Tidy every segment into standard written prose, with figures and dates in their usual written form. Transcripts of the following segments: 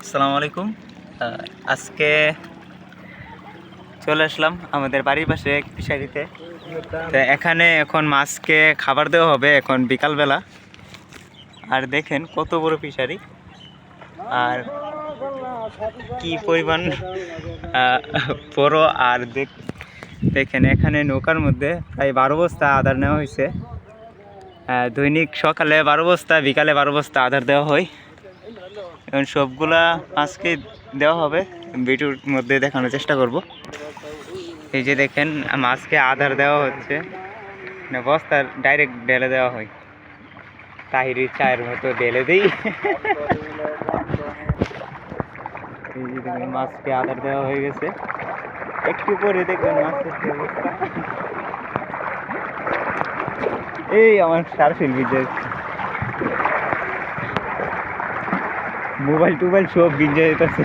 আসসালামু আলাইকুম। আজকে চলে আসলাম আমাদের বাড়ির পাশে এক ফিশারিতে। তো এখানে এখন মাছকে খাবার দেওয়া হবে এখন বিকালবেলা। আর দেখেন কত বড় ফিশারি আর কি পরিমাণ বড়। আর দেখেন এখানে নৌকার মধ্যে প্রায় 12 বস্তা আদার নেওয়া হয়েছে। দৈনিক সকালে 12 বস্তা, বিকালে 12 বস্তা আদার দেওয়া হয়। এখন সবগুলা মাছকে দেওয়া হবে, ভিডিওর মধ্যে দেখানোর চেষ্টা করব। এই যে দেখেন মাছকে আধার দেওয়া হচ্ছে, বস্তা ডাইরেক্ট ঢেলে দেওয়া হয়। তাহিরি চায়ের মতো ঢেলে দিই। এই যে দেখেন মাছকে আধার দেওয়া হয়ে গেছে। একটু পরে দেখবেন মাছের কি অবস্থা। এই আমার সারফিল ভিজে, মোবাইল টোবাইল সব ভিজে যেতেছে।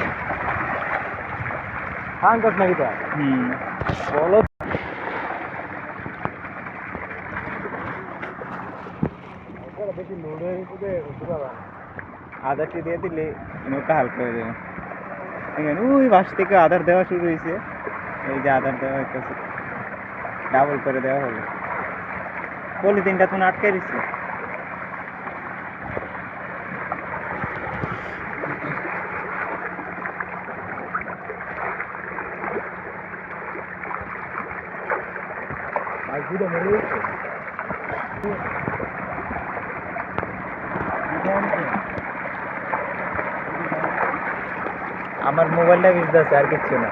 বলো আদারটি দিয়ে দিলে নৌকা হালকা হয়ে যাবে। এখানে ওই বাস থেকে আধার দেওয়া শুরু হয়েছে। এই যে আধার দেওয়া হইতেছে, ডাবল করে দেওয়া হবে। পলিথিনটা তো আটকে দিচ্ছে। আমার মোবাইলটা ভিজতেছে, আর কিচ্ছু না।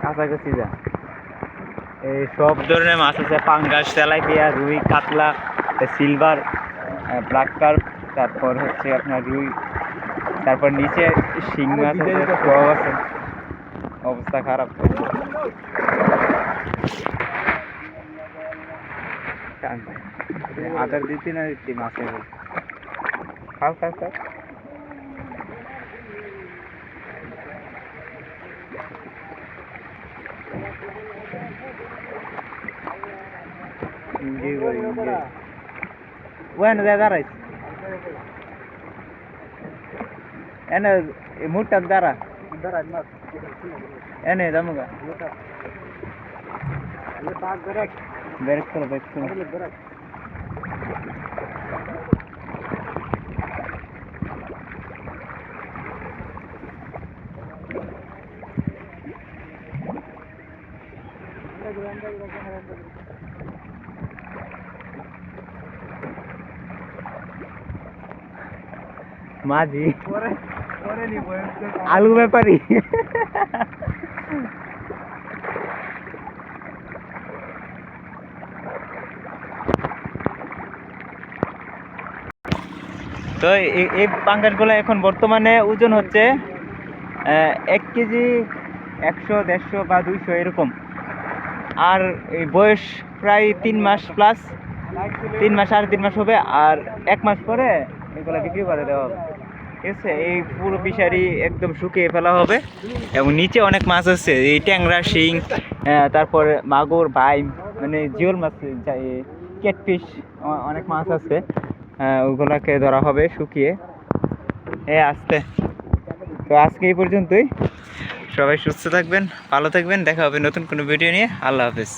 কাছাকাছি যা, এই সব ধরনের মাছ আছে, পাঙ্গাস, তেলাপিয়া, রুই, কাতলা, সিলভার, ব্ল্যাক কার্প, তারপর হচ্ছে আপনার রুই, তারপর নিচে শিং মাছ আছে, সব আছে। অবস্থা খারাপ। আদার দিতে না দিতে মাছে খাও খাও খাও। ওখানে যায় দাঁড়াইছে, এনে মুখটা দাঁড়া এনে যামুগা ব্রেক করো ব্রেক করো। মাঝি আলু ব্যাপারী। তো এই পাঙ্গাসগুলো এখন বর্তমানে ওজন হচ্ছে 1 কেজি 100, 150 বা 200 এরকম। আর এই বয়স প্রায় 3 মাস প্লাস, 3 মাস, 3.5 মাস হবে। আর 1 মাস পরে এগুলো বিক্রি করে দেওয়া হবে। ঠিক আছে, এই পুরো ফিশারি একদম শুকিয়ে ফেলা হবে। এবং নিচে অনেক মাছ আছে, এই ট্যাংরা, শিং, তারপরে মাগুর, বাইম, মানে জিওল মাছ, ক্যাটফিশ, অনেক মাছ আছে। ওগুলাকে ধরা হবে শুকিয়ে। আসতে তো আজকে এই পর্যন্তই। সবাই সুস্থ থাকবেন, ভালো থাকবেন। দেখা হবে নতুন কোনো ভিডিও নিয়ে। আল্লাহ হাফেজ।